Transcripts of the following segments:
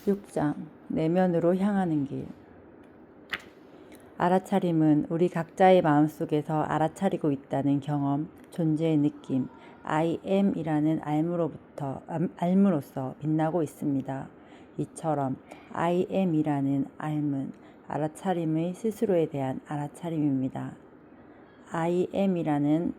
6장 내면으로 향하는 길. 알아차림은 우리 각자의 마음속에서 알아차리고 있다는 경험, 존재의 느낌, I am이라는 알무로서 빛나고 있습니다. 이처럼 I am이라는 알문, 알아차림의 스스로에 대한 알아차림입니다. I am이라는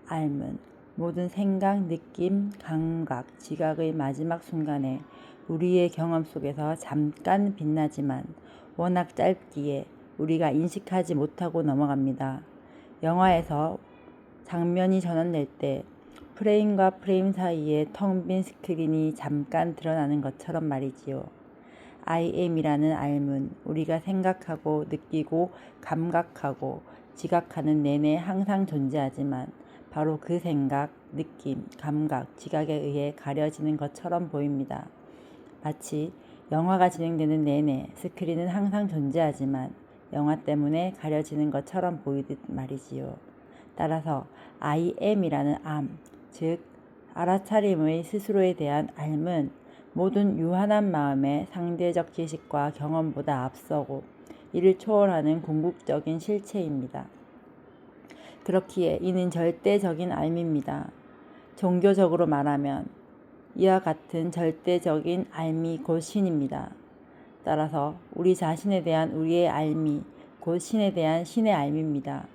알문, 모든 생각, 느낌, 감각, 지각의 마지막 순간에 우리의 경험 속에서 잠깐 빛나지만 워낙 짧기에 우리가 인식하지 못하고 넘어갑니다. 영화에서 장면이 전환될 때 프레임과 프레임 사이에 텅 빈 스크린이 잠깐 드러나는 것처럼 말이지요. I am이라는 알문, 우리가 생각하고 느끼고 감각하고 지각하는 내내 항상 존재하지만 바로 그 생각, 느낌, 감각, 지각에 의해 가려지는 것처럼 보입니다. 마치 영화가 진행되는 내내 스크린은 항상 존재하지만 영화 때문에 가려지는 것처럼 보이듯 말이지요. 따라서 I am이라는 암, 즉 알아차림의 스스로에 대한 알은 모든 유한한 마음의 상대적 지식과 경험보다 앞서고 이를 초월하는 궁극적인 실체입니다. 그렇기에 이는 절대적인 알미입니다. 종교적으로 말하면 이와 같은 절대적인 알미 곧 신입니다. 따라서 우리 자신에 대한 우리의 알미 곧 신에 대한 신의 알미입니다.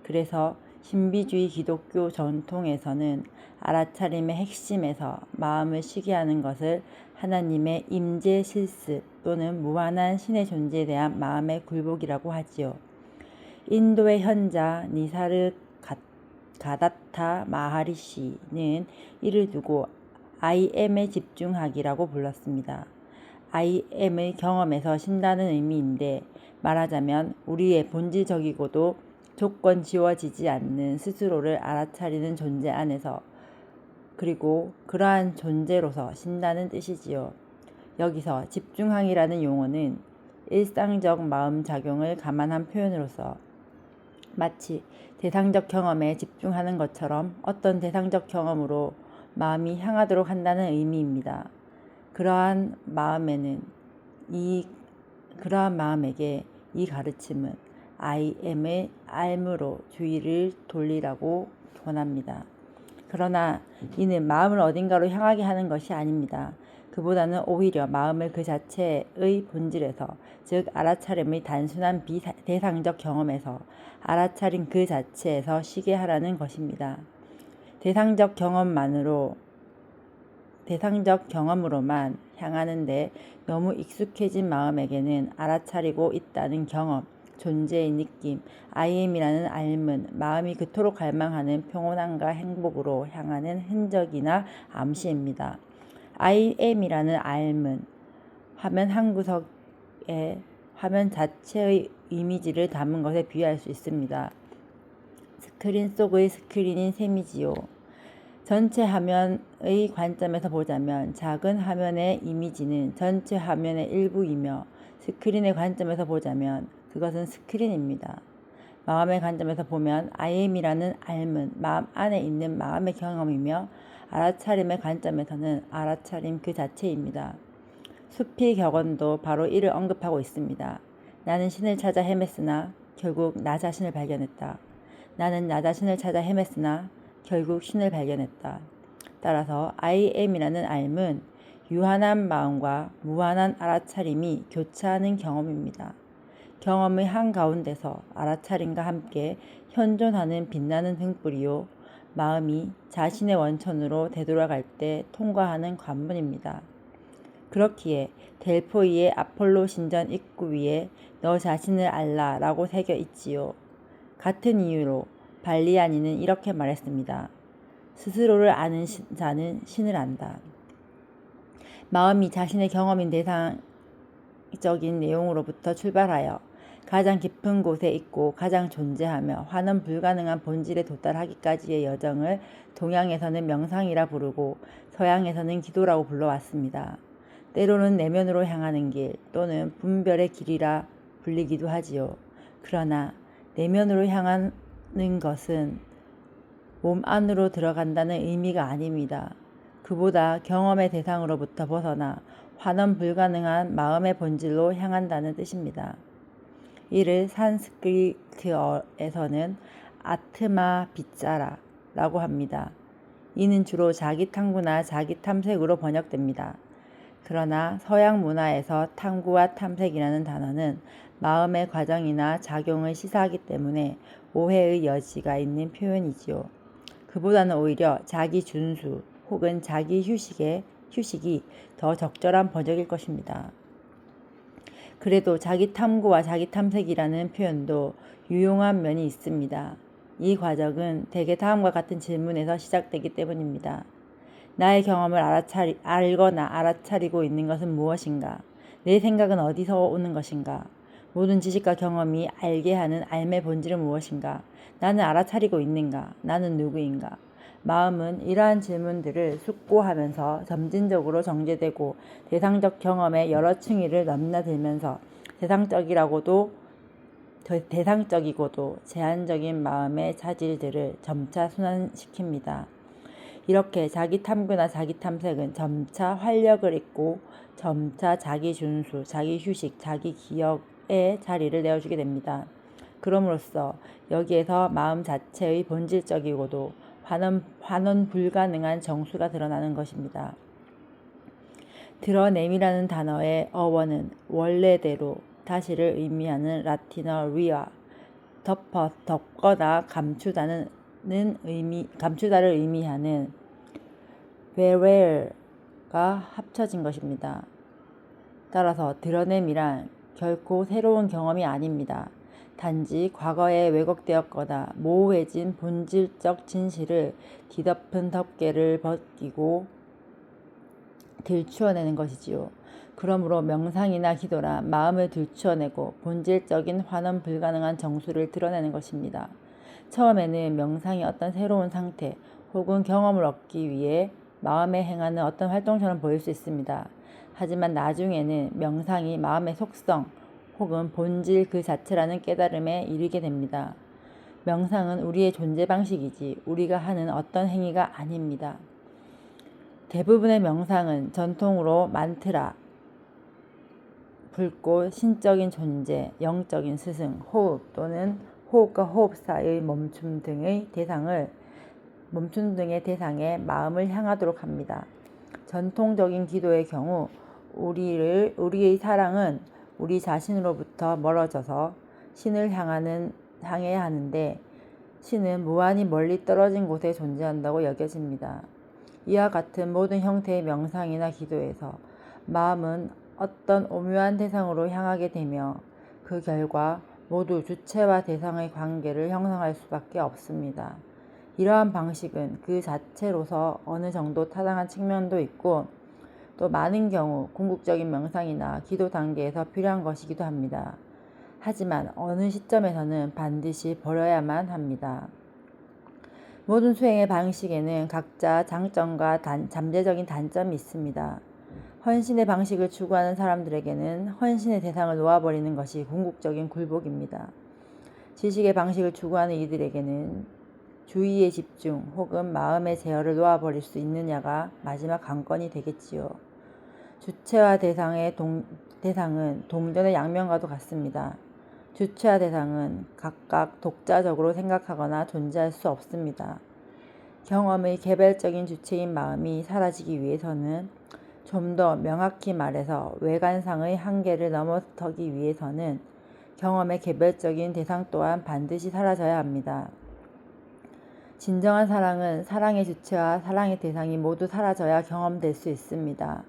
그래서 신비주의 기독교 전통에서는 알아차림의 핵심에서 마음을 쉬게 하는 것을 하나님의 임재 실습 또는 무한한 신의 존재에 대한 마음의 굴복이라고 하지요. 인도의 현자 니사르 가다타 마하리시는 이를 두고 I am에 집중하기라고 불렀습니다. I am의 경험에서 쉰다는 의미인데 말하자면 우리의 본질적이고도 조건 지워지지 않는 스스로를 알아차리는 존재 안에서 그리고 그러한 존재로서 쉰다는 뜻이지요. 여기서 집중항이라는 용어는 일상적 마음작용을 감안한 표현으로서 마치 대상적 경험에 집중하는 것처럼 어떤 대상적 경험으로 마음이 향하도록 한다는 의미입니다. 그러한 마음에게 이 가르침은 I am의 알무로 주의를 돌리라고 권합니다. 그러나 이는 마음을 어딘가로 향하게 하는 것이 아닙니다. 그보다는 오히려 마음을 그 자체의 본질에서, 즉 알아차림의 단순한 대상적 경험에서 알아차림 그 자체에서 쉬게 하라는 것입니다. 대상적 경험으로만 향하는데 너무 익숙해진 마음에게는 알아차리고 있다는 경험, 존재의 느낌, I am이라는 알문, 마음이 그토록 갈망하는 평온함과 행복으로 향하는 흔적이나 암시입니다. I am이라는 알문, 화면 한 구석에 화면 자체의 이미지를 담은 것에 비유할 수 있습니다. 스크린 속의 스크린인 셈이지요. 전체 화면의 관점에서 보자면 작은 화면의 이미지는 전체 화면의 일부이며 스크린의 관점에서 보자면 그것은 스크린입니다. 마음의 관점에서 보면 I am이라는 알문, 마음 안에 있는 마음의 경험이며 알아차림의 관점에서는 알아차림 그 자체입니다. 수피 격언도 바로 이를 언급하고 있습니다. 나는 신을 찾아 헤맸으나 결국 나 자신을 발견했다. 나는 나 자신을 찾아 헤맸으나 결국 신을 발견했다. 따라서 I am이라는 알문, 유한한 마음과 무한한 알아차림이 교차하는 경험입니다. 경험의 한가운데서 알아차림과 함께 현존하는 빛나는 등불이요, 마음이 자신의 원천으로 되돌아갈 때 통과하는 관문입니다. 그렇기에 델포이의 아폴로 신전 입구 위에 너 자신을 알라 라고 새겨 있지요. 같은 이유로 발리아니는 이렇게 말했습니다. 스스로를 아는 자는 신을 안다. 마음이 자신의 경험인 대상적인 내용으로부터 출발하여 가장 깊은 곳에 있고 가장 존재하며 환원 불가능한 본질에 도달하기까지의 여정을 동양에서는 명상이라 부르고 서양에서는 기도라고 불러왔습니다. 때로는 내면으로 향하는 길 또는 분별의 길이라 불리기도 하지요. 그러나 내면으로 향하는 것은 몸 안으로 들어간다는 의미가 아닙니다. 그보다 경험의 대상으로부터 벗어나 환원 불가능한 마음의 본질로 향한다는 뜻입니다. 이를 산스크리트어에서는 아트마 빗자라라고 합니다. 이는 주로 자기 탐구나 자기 탐색으로 번역됩니다. 그러나 서양 문화에서 탐구와 탐색이라는 단어는 마음의 과정이나 작용을 시사하기 때문에 오해의 여지가 있는 표현이지요. 그보다는 오히려 자기 준수 혹은 자기 휴식이 더 적절한 번역일 것입니다. 그래도 자기 탐구와 자기 탐색이라는 표현도 유용한 면이 있습니다. 이 과정은 대개 다음과 같은 질문에서 시작되기 때문입니다. 나의 경험을 알거나 알아차리고 있는 것은 무엇인가? 내 생각은 어디서 오는 것인가? 모든 지식과 경험이 알게 하는 삶의 본질은 무엇인가? 나는 알아차리고 있는가? 나는 누구인가? 마음은 이러한 질문들을 숙고하면서 점진적으로 정제되고 대상적 경험의 여러 층위를 넘나들면서 대상적이고도 제한적인 마음의 차질들을 점차 순환시킵니다. 이렇게 자기 탐구나 자기 탐색은 점차 활력을 잃고 점차 자기 준수, 자기 휴식, 자기 기억의 자리를 내어주게 됩니다. 그럼으로써 여기에서 마음 자체의 본질적이고도 환원 불가능한 정수가 드러나는 것입니다. 드러냄이라는 단어의 어원은 원래대로 다시를 의미하는 라틴어 리아, 덮거나 감추다를 의미하는 vere가 합쳐진 것입니다. 따라서 드러냄이란 결코 새로운 경험이 아닙니다. 단지 과거에 왜곡되었거나 모호해진 본질적 진실을 뒤덮은 덮개를 벗기고 들추어내는 것이지요. 그러므로 명상이나 기도란 마음을 들추어내고 본질적인 환원 불가능한 정수를 드러내는 것입니다. 처음에는 명상이 어떤 새로운 상태 혹은 경험을 얻기 위해 마음에 행하는 어떤 활동처럼 보일 수 있습니다. 하지만 나중에는 명상이 마음의 속성 혹은 본질 그 자체라는 깨달음에 이르게 됩니다. 명상은 우리의 존재 방식이지 우리가 하는 어떤 행위가 아닙니다. 대부분의 명상은 전통으로 만트라, 불꽃, 신적인 존재, 영적인 스승, 호흡 또는 호흡과 호흡 사이의 멈춤 등의 대상에 마음을 향하도록 합니다. 전통적인 기도의 경우 우리의 사랑은 우리 자신으로부터 멀어져서 신을 향해야 하는데 신은 무한히 멀리 떨어진 곳에 존재한다고 여겨집니다. 이와 같은 모든 형태의 명상이나 기도에서 마음은 어떤 오묘한 대상으로 향하게 되며 그 결과 모두 주체와 대상의 관계를 형성할 수밖에 없습니다. 이러한 방식은 그 자체로서 어느 정도 타당한 측면도 있고 또 많은 경우 궁극적인 명상이나 기도 단계에서 필요한 것이기도 합니다. 하지만 어느 시점에서는 반드시 버려야만 합니다. 모든 수행의 방식에는 각자 장점과 잠재적인 단점이 있습니다. 헌신의 방식을 추구하는 사람들에게는 헌신의 대상을 놓아버리는 것이 궁극적인 굴복입니다. 지식의 방식을 추구하는 이들에게는 주의의 집중 혹은 마음의 제어를 놓아버릴 수 있느냐가 마지막 관건이 되겠지요. 주체와 대상은 동전의 양면과도 같습니다. 주체와 대상은 각각 독자적으로 생각하거나 존재할 수 없습니다. 경험의 개별적인 주체인 마음이 사라지기 위해서는 좀 더 명확히 말해서 외관상의 한계를 넘어서기 위해서는 경험의 개별적인 대상 또한 반드시 사라져야 합니다. 진정한 사랑은 사랑의 주체와 사랑의 대상이 모두 사라져야 경험될 수 있습니다.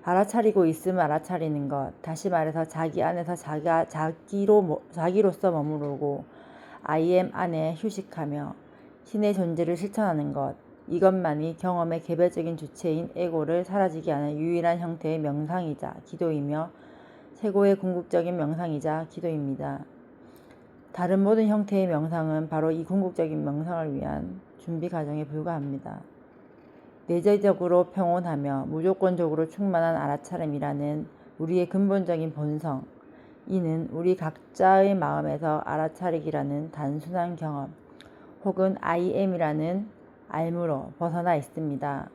알아차리고 있음을 알아차리는 것, 다시 말해서 자기 안에서 자기로서 머무르고 I am 안에 휴식하며 신의 존재를 실천하는 것, 이것만이 경험의 개별적인 주체인 에고를 사라지게 하는 유일한 형태의 명상이자 기도이며 최고의 궁극적인 명상이자 기도입니다. 다른 모든 형태의 명상은 바로 이 궁극적인 명상을 위한 준비 과정에 불과합니다. 내재적으로 평온하며 무조건적으로 충만한 알아차림이라는 우리의 근본적인 본성, 이는 우리 각자의 마음에서 알아차리기라는 단순한 경험 혹은 I am이라는 알무로 벗어나 있습니다.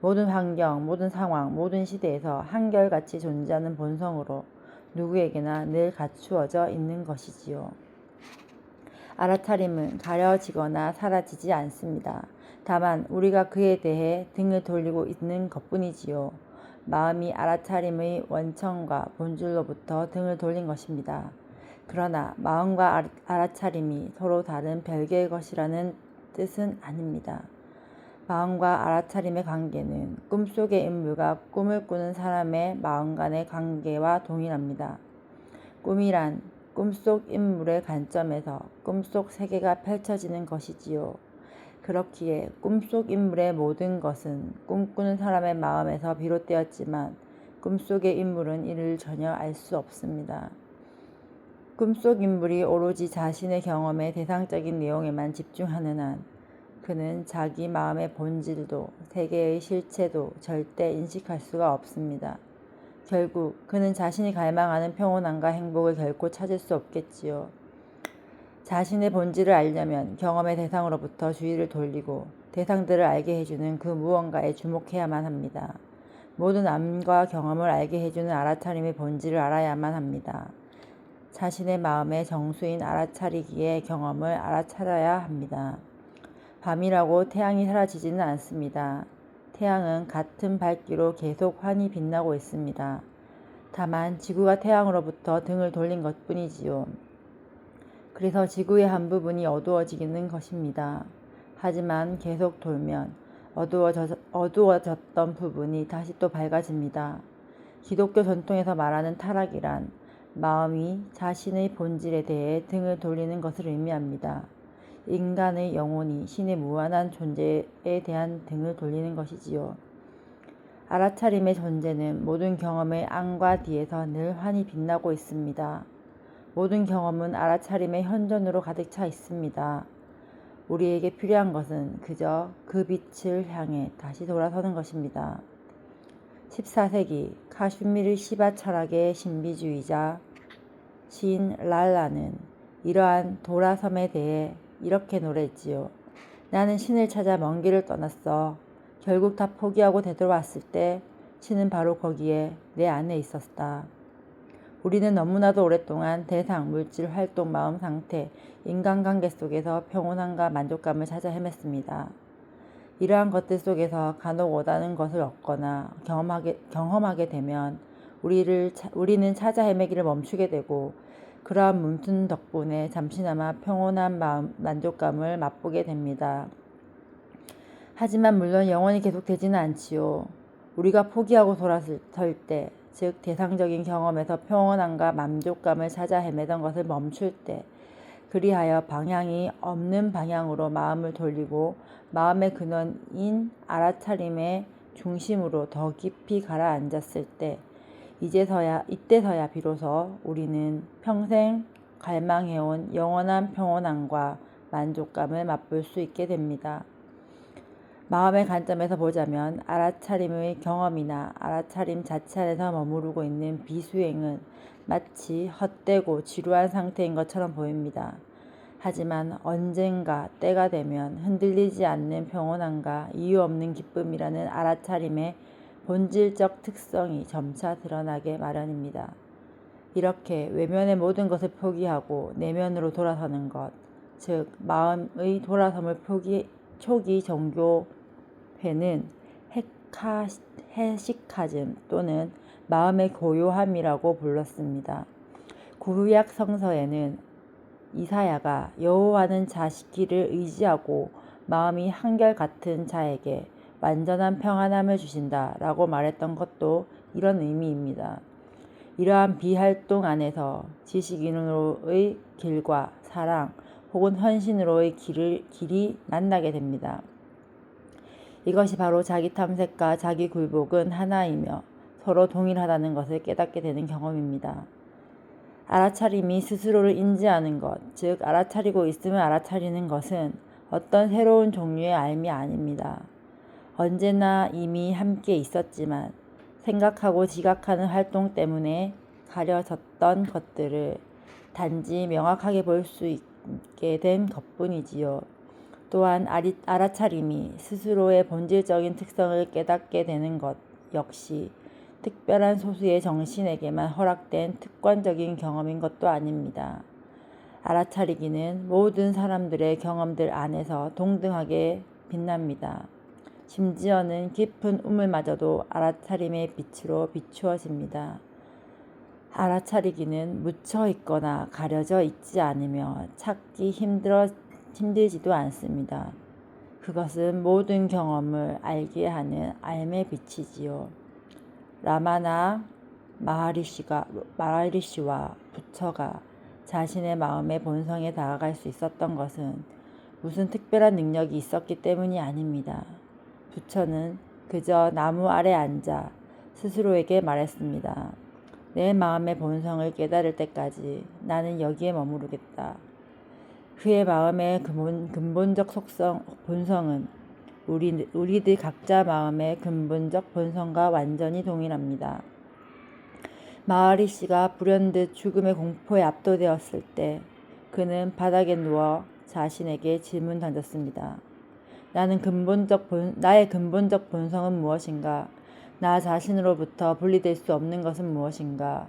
모든 환경, 모든 상황, 모든 시대에서 한결같이 존재하는 본성으로 누구에게나 늘 갖추어져 있는 것이지요. 알아차림은 가려지거나 사라지지 않습니다. 다만 우리가 그에 대해 등을 돌리고 있는 것뿐이지요. 마음이 알아차림의 원천과 본질로부터 등을 돌린 것입니다. 그러나 마음과 알아차림이 서로 다른 별개의 것이라는 뜻은 아닙니다. 마음과 알아차림의 관계는 꿈속의 인물과 꿈을 꾸는 사람의 마음 간의 관계와 동일합니다. 꿈이란 꿈속 인물의 관점에서 꿈속 세계가 펼쳐지는 것이지요. 그렇기에 꿈속 인물의 모든 것은 꿈꾸는 사람의 마음에서 비롯되었지만 꿈속의 인물은 이를 전혀 알 수 없습니다. 꿈속 인물이 오로지 자신의 경험의 대상적인 내용에만 집중하는 한 그는 자기 마음의 본질도 세계의 실체도 절대 인식할 수가 없습니다. 결국 그는 자신이 갈망하는 평온함과 행복을 결코 찾을 수 없겠지요. 자신의 본질을 알려면 경험의 대상으로부터 주의를 돌리고 대상들을 알게 해주는 그 무언가에 주목해야만 합니다. 모든 암과 경험을 알게 해주는 알아차림의 본질을 알아야만 합니다. 자신의 마음의 정수인 알아차리기의 경험을 알아차려야 합니다. 밤이라고 태양이 사라지지는 않습니다. 태양은 같은 밝기로 계속 환히 빛나고 있습니다. 다만 지구가 태양으로부터 등을 돌린 것뿐이지요. 그래서 지구의 한 부분이 어두워지는 것입니다. 하지만 계속 돌면 어두워졌던 부분이 다시 또 밝아집니다. 기독교 전통에서 말하는 타락이란 마음이 자신의 본질에 대해 등을 돌리는 것을 의미합니다. 인간의 영혼이 신의 무한한 존재에 대한 등을 돌리는 것이지요. 알아차림의 존재는 모든 경험의 안과 뒤에서 늘 환히 빛나고 있습니다. 모든 경험은 알아차림의 현존으로 가득 차 있습니다. 우리에게 필요한 것은 그저 그 빛을 향해 다시 돌아서는 것입니다. 14세기 카슈미르 시바 철학의 신비주의자 시인 랄라는 이러한 돌아섬에 대해 이렇게 노래했지요. 나는 신을 찾아 먼 길을 떠났어. 결국 다 포기하고 되돌아왔을 때 신은 바로 거기에 내 안에 있었다. 우리는 너무나도 오랫동안 대상, 물질, 활동, 마음 상태, 인간관계 속에서 평온함과 만족감을 찾아 헤맸습니다. 이러한 것들 속에서 간혹 원하는 것을 얻거나 경험하게 되면 우리는 찾아 헤매기를 멈추게 되고 그러한 멈춤 덕분에 잠시나마 평온한 마음, 만족감을 맛보게 됩니다. 하지만 물론 영원히 계속되지는 않지요. 우리가 포기하고 돌아설 때, 즉 대상적인 경험에서 평온함과 만족감을 찾아 헤매던 것을 멈출 때, 그리하여 방향이 없는 방향으로 마음을 돌리고 마음의 근원인 알아차림의 중심으로 더 깊이 가라앉았을 때, 이때서야 비로소 우리는 평생 갈망해온 영원한 평온함과 만족감을 맛볼 수 있게 됩니다. 마음의 관점에서 보자면 알아차림의 경험이나 알아차림 자체 안에서 머무르고 있는 비수행은 마치 헛되고 지루한 상태인 것처럼 보입니다. 하지만 언젠가 때가 되면 흔들리지 않는 평온함과 이유 없는 기쁨이라는 알아차림의 본질적 특성이 점차 드러나게 마련입니다. 이렇게 외면의 모든 것을 포기하고 내면으로 돌아서는 것, 즉 마음의 돌아섬을 초기 종교회는 헤시카즘 또는 마음의 고요함이라고 불렀습니다. 구약 성서에는 이사야가 여호와는 자식기를 의지하고 마음이 한결같은 자에게 완전한 평안함을 주신다 라고 말했던 것도 이런 의미입니다. 이러한 비활동 안에서 지식인으로의 길과 사랑 혹은 헌신으로의 길이 만나게 됩니다. 이것이 바로 자기 탐색과 자기 굴복은 하나이며 서로 동일하다는 것을 깨닫게 되는 경험입니다. 알아차림이 스스로를 인지하는 것, 즉 알아차리고 있음을 알아차리는 것은 어떤 새로운 종류의 알미 아닙니다. 언제나 이미 함께 있었지만 생각하고 지각하는 활동 때문에 가려졌던 것들을 단지 명확하게 볼 수 있게 된 것뿐이지요. 또한 알아차림이 스스로의 본질적인 특성을 깨닫게 되는 것 역시 특별한 소수의 정신에게만 허락된 특권적인 경험인 것도 아닙니다. 알아차리기는 모든 사람들의 경험들 안에서 동등하게 빛납니다. 심지어는 깊은 우물마저도 알아차림의 빛으로 비추어집니다. 알아차리기는 묻혀 있거나 가려져 있지 않으며 찾기 힘들지도 않습니다. 그것은 모든 경험을 알게 하는 알의 빛이지요. 라마나 마하리시와 부처가 자신의 마음의 본성에 다가갈 수 있었던 것은 무슨 특별한 능력이 있었기 때문이 아닙니다. 부처는 그저 나무 아래 앉아 스스로에게 말했습니다. 내 마음의 본성을 깨달을 때까지 나는 여기에 머무르겠다. 그의 마음의 근본적 본성은 우리들 각자 마음의 근본적 본성과 완전히 동일합니다. 마하리시가 불현듯 죽음의 공포에 압도되었을 때 그는 바닥에 누워 자신에게 질문 던졌습니다. 나의 근본적 본성은 무엇인가? 나 자신으로부터 분리될 수 없는 것은 무엇인가?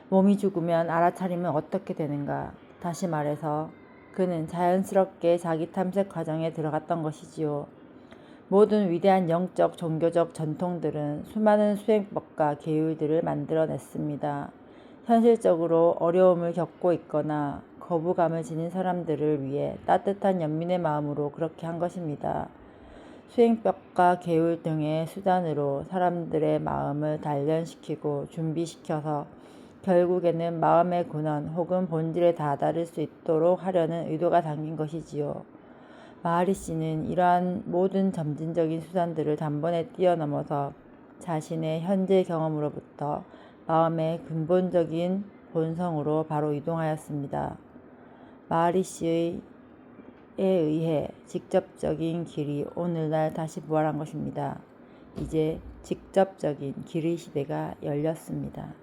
몸이 죽으면 알아차리면 어떻게 되는가? 다시 말해서 그는 자연스럽게 자기 탐색 과정에 들어갔던 것이지요. 모든 위대한 영적 종교적 전통들은 수많은 수행법과 계율들을 만들어냈습니다. 현실적으로 어려움을 겪고 있거나 거부감을 지닌 사람들을 위해 따뜻한 연민의 마음으로 그렇게 한 것입니다. 수행법과 계율 등의 수단으로 사람들의 마음을 단련시키고 준비시켜서 결국에는 마음의 근원 혹은 본질에 다다를 수 있도록 하려는 의도가 담긴 것이지요. 마하리시는 이러한 모든 점진적인 수단들을 단번에 뛰어넘어서 자신의 현재 경험으로부터 마음의 근본적인 본성으로 바로 이동하였습니다. 마하리시에 의해 직접적인 길이 오늘날 다시 부활한 것입니다. 이제 직접적인 길의 시대가 열렸습니다.